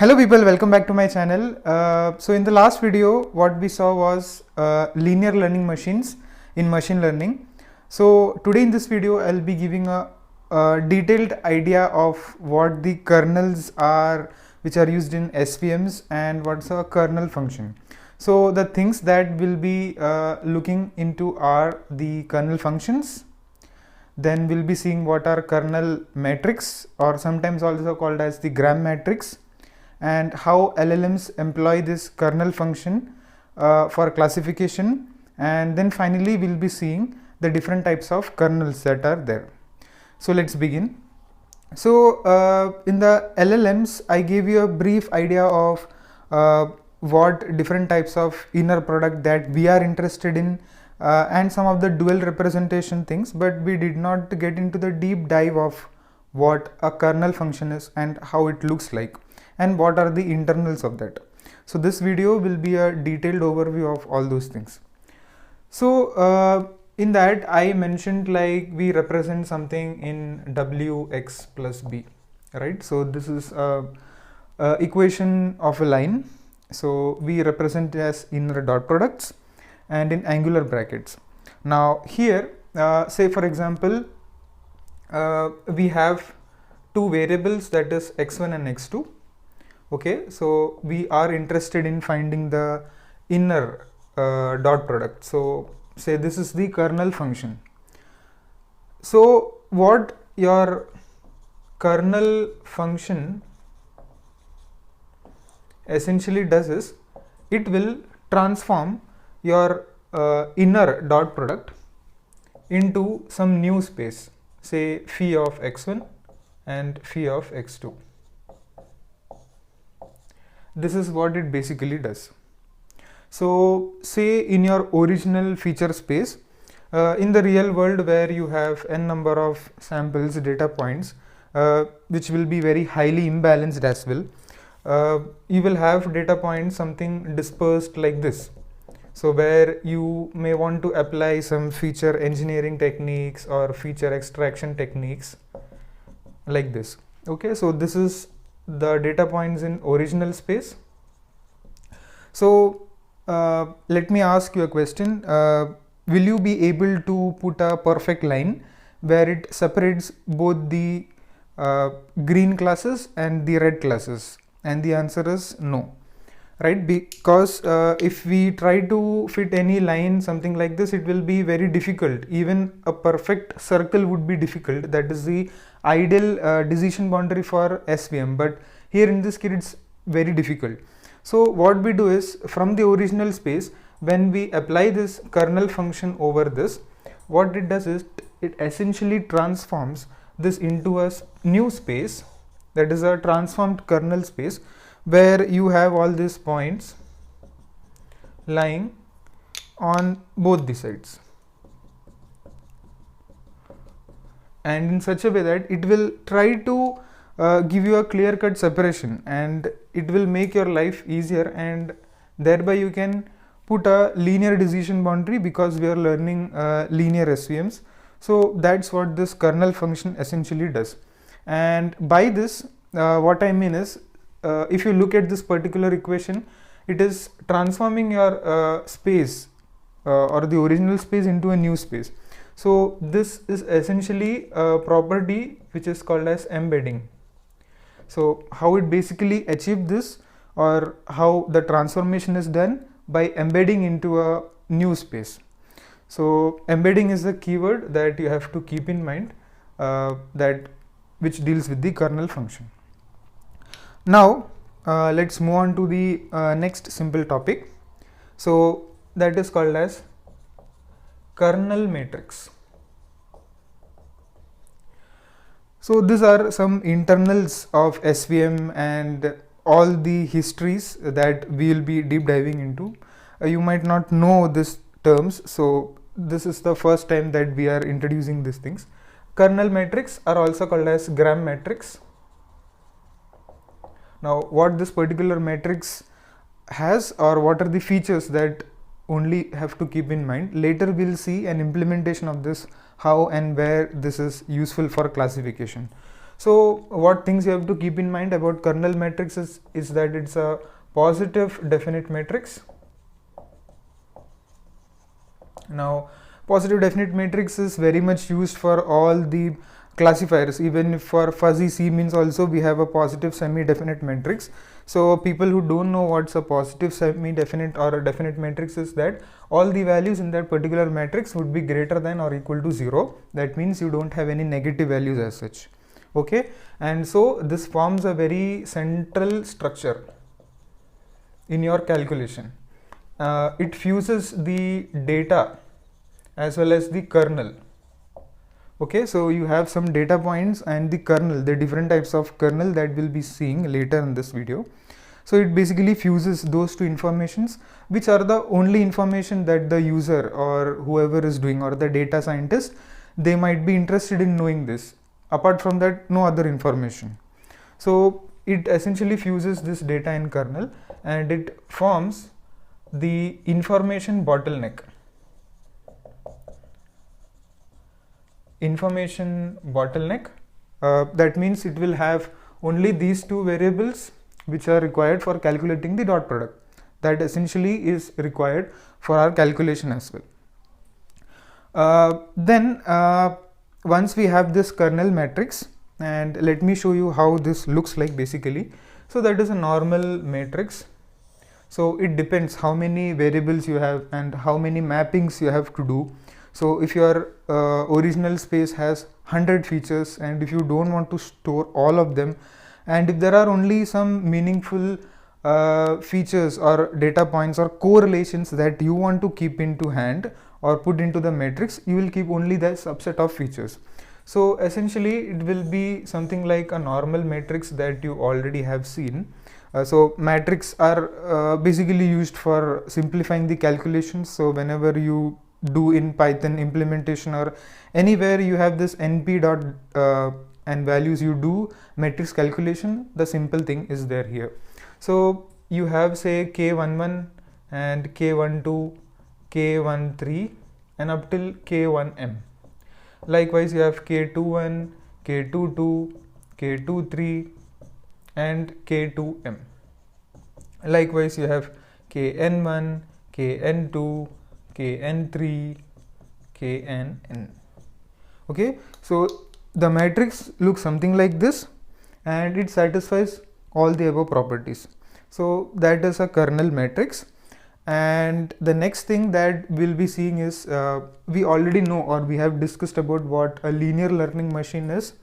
Hello people, welcome back to my channel. So in the last video what we saw was linear learning machines in machine learning. So today in this video I'll be giving a detailed idea of what the kernels are which are used in SVMs and what's a kernel function. So the things that we'll be looking into are the kernel functions. Then we'll be seeing what are kernel metrics, or sometimes also called as the gram matrix, and how LLMs employ this kernel function for classification. And then finally we'll be seeing the different types of kernels that are there. So let's begin. So in the LLMs I gave you a brief idea of what different types of inner product that we are interested in and some of the dual representation things, but we did not get into the deep dive of what a kernel function is and how it looks like and what are the internals of that. So this video will be a detailed overview of all those things. So in that I mentioned, like, we represent something in wx plus b, right? So this is a equation of a line. So we represent it as inner dot products and in angular brackets. Now here say for example we have two variables, that is x1 and x2. Okay, so we are interested in finding the inner dot product. So say this is the kernel function. So what your kernel function essentially does is it will transform your inner dot product into some new space, say phi of x1 and phi of x2. This is what it basically does. So say in your original feature space, in the real world where you have n number of samples, data points, which will be very highly imbalanced as well, you will have data points something dispersed like this. So where you may want to apply some feature engineering techniques or feature extraction techniques like this. Okay, so this is the data points in original space. So let me ask you a question. Will you be able to put a perfect line where it separates both the green classes and the red classes? And the answer is no, right? Because if we try to fit any line something like this, it will be very difficult. Even a perfect circle would be difficult. That is the ideal decision boundary for SVM, but here in this case it's very difficult. So what we do is, from the original space, when we apply this kernel function over this, what it does is it essentially transforms this into a new space, that is a transformed kernel space, where you have all these points lying on both the sides, and in such a way that it will try to give you a clear-cut separation, and it will make your life easier, and thereby you can put a linear decision boundary, because we are learning linear SVMs. So that's what this kernel function essentially does. And by this what I mean is, if you look at this particular equation, it is transforming your space or the original space into a new space. So this is essentially a property which is called as embedding. So how it basically achieved this, or how the transformation is done, by embedding into a new space. So embedding is the keyword that you have to keep in mind, that which deals with the kernel function. Now let's move on to the next simple topic. So that is called as kernel matrix. So these are some internals of SVM and all the histories that we will be deep diving into. You might not know these terms, so this is the first time that we are introducing these things. Kernel matrix are also called as gram matrix. Now what this particular matrix has, or what are the features that only have to keep in mind, later we'll see an implementation of this, how and where this is useful for classification. So what things you have to keep in mind about kernel matrix is that it's a positive definite matrix. Now positive definite matrix is very much used for all the classifiers. Even for fuzzy C-means also we have a positive semi-definite matrix. So people who don't know what's a positive semi-definite or a definite matrix is that all the values in that particular matrix would be greater than or equal to 0. That means you don't have any negative values as such. Okay, and so this forms a very central structure in your calculation. It fuses the data as well as the kernel. Okay, so you have some data points and the kernel, the different types of kernel that we'll be seeing later in this video. So it basically fuses those two informations, which are the only information that the user or whoever is doing, or the data scientist, they might be interested in knowing this. Apart from that, no other information. So it essentially fuses this data in kernel and it forms the information bottleneck. That means it will have only these two variables which are required for calculating the dot product. That essentially is required for our calculation as well. Then once we have this kernel matrix, and let me show you how this looks like basically. So that is a normal matrix. So it depends how many variables you have and how many mappings you have to do. So if your original space has 100 features and if you don't want to store all of them, and if there are only some meaningful features or data points or correlations that you want to keep into hand or put into the matrix, you will keep only that subset of features. So essentially it will be something like a normal matrix that you already have seen. So matrix are basically used for simplifying the calculations. So whenever you do in Python implementation or anywhere you have this np dot and values, you do matrix calculation, the simple thing is there here. So you have say k11 and k12, k13 and up till k1m. Likewise you have k21, k22, k23 and k2m. Likewise you have kn1, kn2, kn3, knn. Okay, so the matrix looks something like this and it satisfies all the above properties. So that is a kernel matrix. And the next thing that we'll be seeing is we already know or we have discussed about what a linear learning machine is.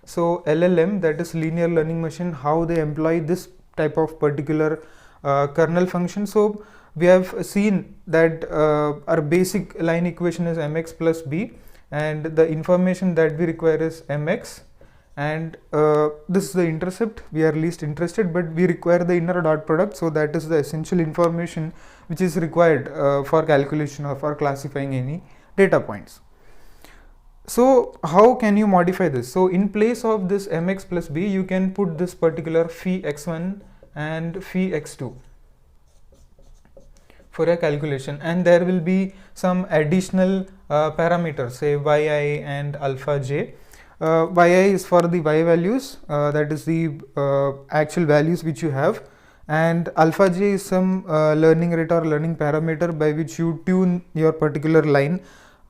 So LLM, that is linear learning machine, how they employ this type of particular kernel function. So we have seen that our basic line equation is mx plus b, and the information that we require is mx, and this is the intercept. We are least interested, but we require the inner dot product. So that is the essential information which is required for calculation or for classifying any data points. So how can you modify this? So in place of this mx plus b, you can put this particular phi x1 and phi x2 for a calculation, and there will be some additional parameters, say yi and alpha j. Yi is for the y values, that is the actual values which you have, and alpha j is some learning rate or learning parameter by which you tune your particular line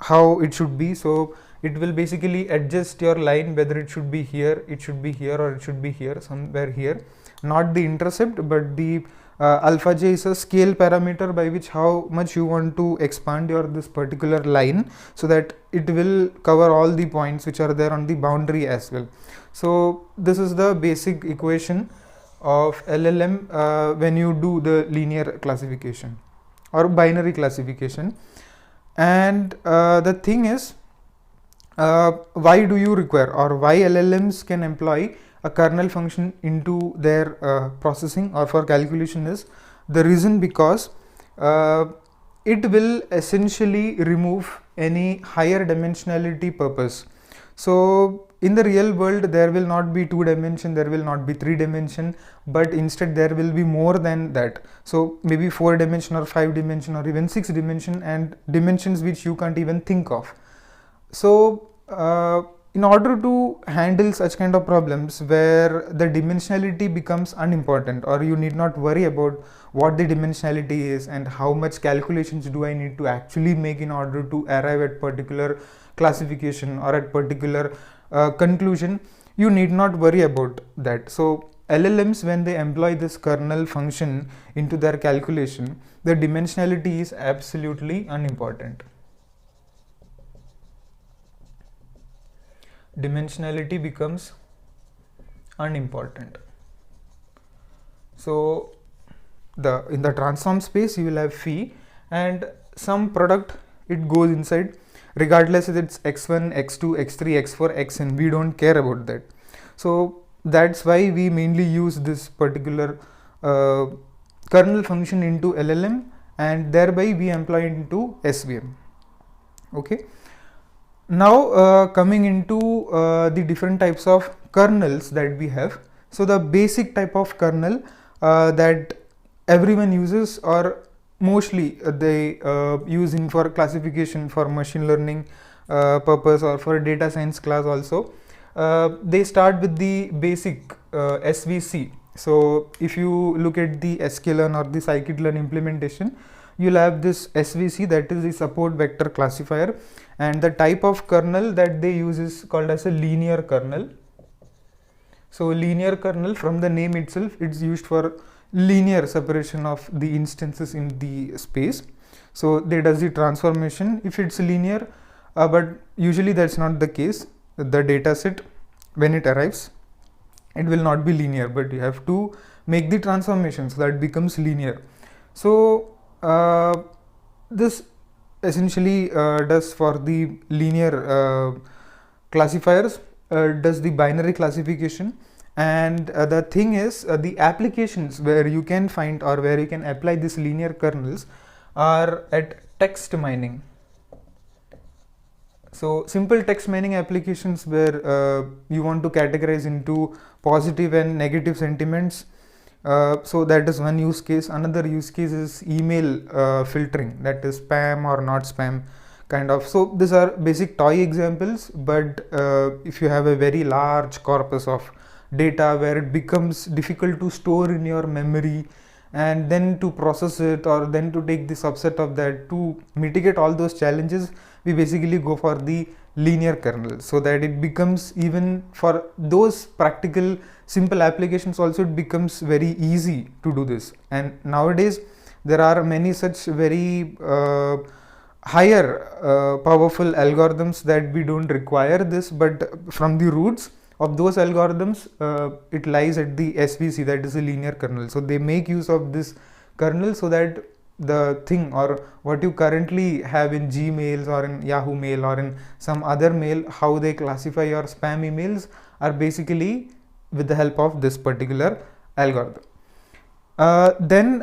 how it should be. So it will basically adjust your line whether it should be here, it should be here, or it should be here, somewhere here. Not the intercept, but the alpha j is a scale parameter by which how much you want to expand your this particular line, so that it will cover all the points which are there on the boundary as well. So this is the basic equation of LLM when you do the linear classification or binary classification. And the thing is, why do you require, or why LLMs can employ a kernel function into their processing or for calculation is the reason because it will essentially remove any higher dimensionality purpose. So in the real world there will not be 2 dimension, there will not be 3 dimension, but instead there will be more than that. So maybe 4 dimension or 5 dimension or even 6 dimension, and dimensions which you can't even think of. So in order to handle such kind of problems where the dimensionality becomes unimportant, or you need not worry about what the dimensionality is and how much calculations do I need to actually make in order to arrive at particular classification or at particular conclusion, you need not worry about that. So LLMs, when they employ this kernel function into their calculation, the dimensionality is absolutely unimportant. Dimensionality becomes unimportant. So in the transform space you will have phi, and some product it goes inside, regardless if it's x1, x2, x3, x4, xn, we don't care about that. So that's why we mainly use this particular kernel function into LLM, and thereby we employ it into SVM. Okay. Now coming into the different types of kernels that we have. So the basic type of kernel that everyone uses, or mostly they use in for classification, for machine learning purpose, or for data science class also, they start with the basic SVC. So if you look at the sklearn or the scikit-learn implementation, you'll have this SVC, that is the support vector classifier, and the type of kernel that they use is called as a linear kernel. So linear kernel, from the name itself, it's used for linear separation of the instances in the space. So they does the transformation if it's linear, but usually that's not the case. The data set, when it arrives, it will not be linear, but you have to make the transformation so that it becomes linear. So this essentially does for the linear classifiers, does the binary classification. And the thing is, the applications where you can find or where you can apply these linear kernels are at text mining. So simple text mining applications where you want to categorize into positive and negative sentiments. So that is one use case. Another use case is email filtering, that is spam or not spam kind of. So these are basic toy examples, but if you have a very large corpus of data where it becomes difficult to store in your memory and then to process it, or then to take the subset of that, to mitigate all those challenges, we basically go for the linear kernel, so that it becomes, even for those practical simple applications also, it becomes very easy to do this. And nowadays there are many such very higher powerful algorithms that we don't require this, but from the roots of those algorithms, it lies at the SVC, that is a linear kernel. So they make use of this kernel so that the thing, or what you currently have in Gmails or in Yahoo Mail or in some other mail, how they classify your spam emails, are basically with the help of this particular algorithm. Then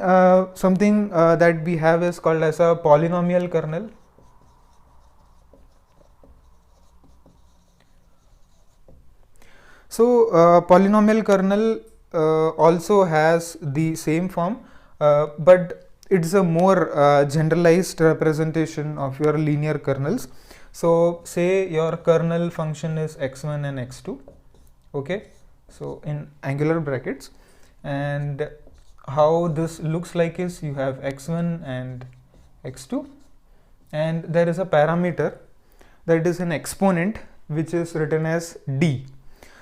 something that we have is called as a polynomial kernel. So polynomial kernel also has the same form, but it's a more generalized representation of your linear kernels. So say your kernel function is x1 and x2, okay, so in angular brackets, and how this looks like is you have x1 and x2, and there is a parameter that is an exponent which is written as d.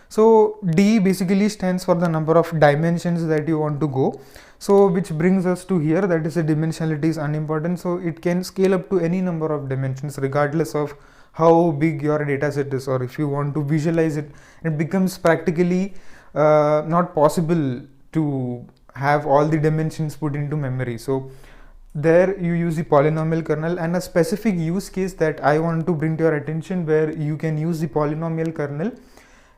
So d basically stands for the number of dimensions that you want to go. So which brings us to here, that is the dimensionality is unimportant. So it can scale up to any number of dimensions regardless of how big your data set is, or if you want to visualize it, it becomes practically not possible to have all the dimensions put into memory. So there you use the polynomial kernel. And a specific use case that I want to bring to your attention where you can use the polynomial kernel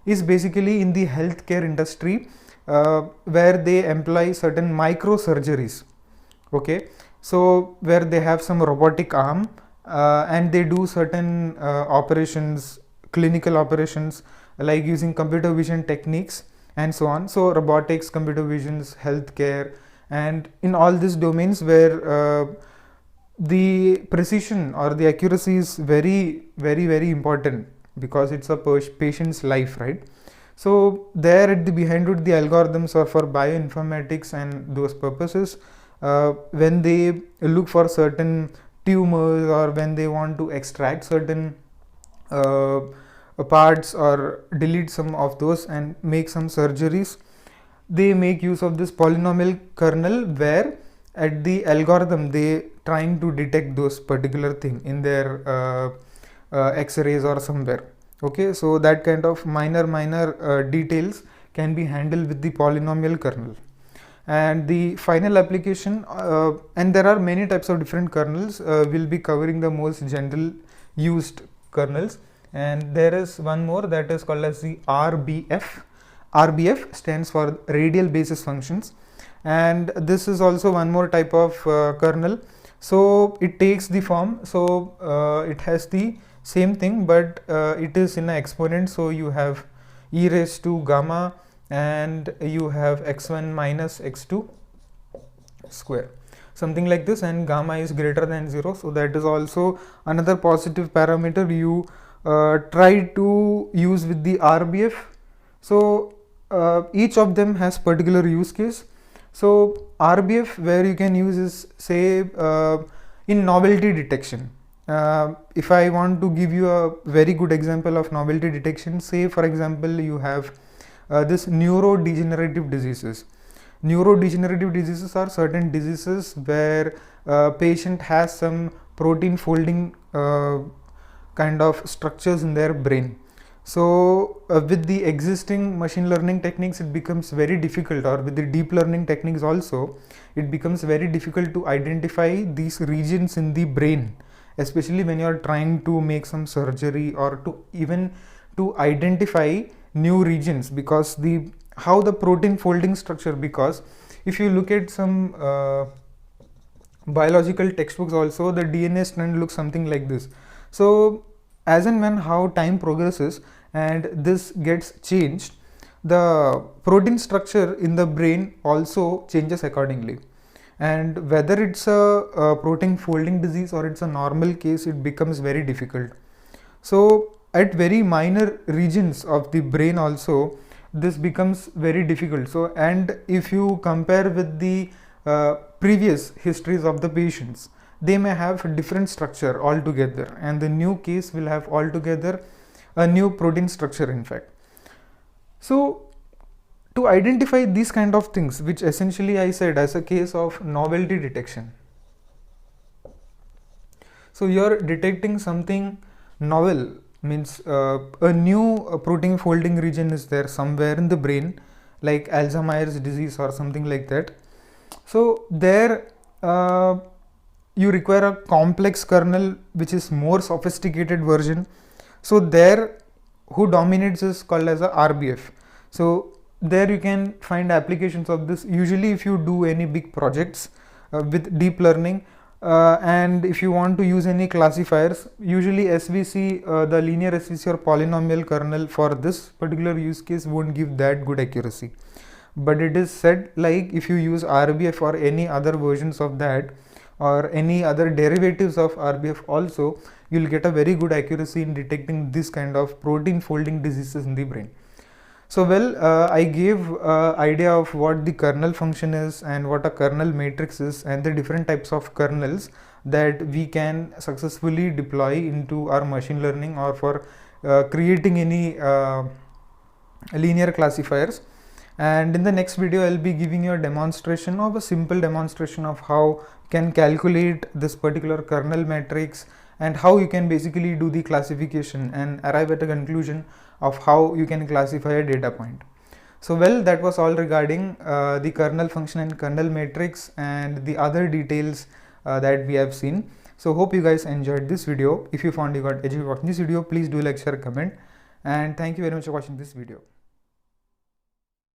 is basically in the healthcare industry, where they employ certain microsurgeries, okay, so where they have some robotic arm and they do certain operations, clinical operations, like using computer vision techniques and so on. So robotics, computer visions, healthcare, and in all these domains where the precision or the accuracy is very important, because it's a patient's life, right? So there at the behind it, the algorithms are for bioinformatics and those purposes. When they look for certain tumors, or when they want to extract certain parts or delete some of those and make some surgeries, they make use of this polynomial kernel, where at the algorithm they trying to detect those particular thing in their x-rays or somewhere. Okay, so that kind of minor details can be handled with the polynomial kernel. And the final application, and there are many types of different kernels, will be covering the most general used kernels, and there is one more that is called as the RBF. RBF stands for radial basis functions, and this is also one more type of kernel. So it takes the form, so it has the same thing, but it is in an exponent. So you have e raised to gamma, and you have x1 minus x2 square, something like this, and gamma is greater than 0. So that is also another positive parameter you try to use with the RBF. So each of them has particular use case. So RBF, where you can use is, say, in novelty detection. If I want to give you a very good example of novelty detection, say for example you have this neurodegenerative diseases. Neurodegenerative diseases are certain diseases where patient has some protein folding kind of structures in their brain. So with the existing machine learning techniques, it becomes very difficult, or with the deep learning techniques also, it becomes very difficult to identify these regions in the brain, especially when you are trying to make some surgery, or to even to identify new regions, because how the protein folding structure, because if you look at some biological textbooks also, the DNA strand looks something like this. So as and when how time progresses and this gets changed, the protein structure in the brain also changes accordingly, and whether it's a protein folding disease or it's a normal case, it becomes very difficult. So at very minor regions of the brain also, this becomes very difficult. So, and if you compare with the previous histories of the patients, they may have different structure altogether, and the new case will have altogether a new protein structure, in fact. So to identify these kind of things, which essentially I said as a case of novelty detection. So you're detecting something novel, means a new protein folding region is there somewhere in the brain, like Alzheimer's disease or something like that. So there you require a complex kernel, which is more sophisticated version. So there who dominates is called as a RBF. So there you can find applications of this. Usually if you do any big projects with deep learning, and if you want to use any classifiers, usually SVC, the linear SVC or polynomial kernel for this particular use case won't give that good accuracy. But it is said, like if you use RBF or any other versions of that, or any other derivatives of RBF also, you'll get a very good accuracy in detecting this kind of protein folding diseases in the brain. So well, I gave idea of what the kernel function is and what a kernel matrix is, and the different types of kernels that we can successfully deploy into our machine learning, or for creating any linear classifiers. And in the next video I'll be giving you a demonstration of a simple demonstration of how you can calculate this particular kernel matrix, and how you can basically do the classification and arrive at a conclusion of how you can classify a data point. So well, that was all regarding the kernel function and kernel matrix and the other details that we have seen. So hope you guys enjoyed this video. If you found you got educated watching this video, please do like, share, comment, and thank you very much for watching this video.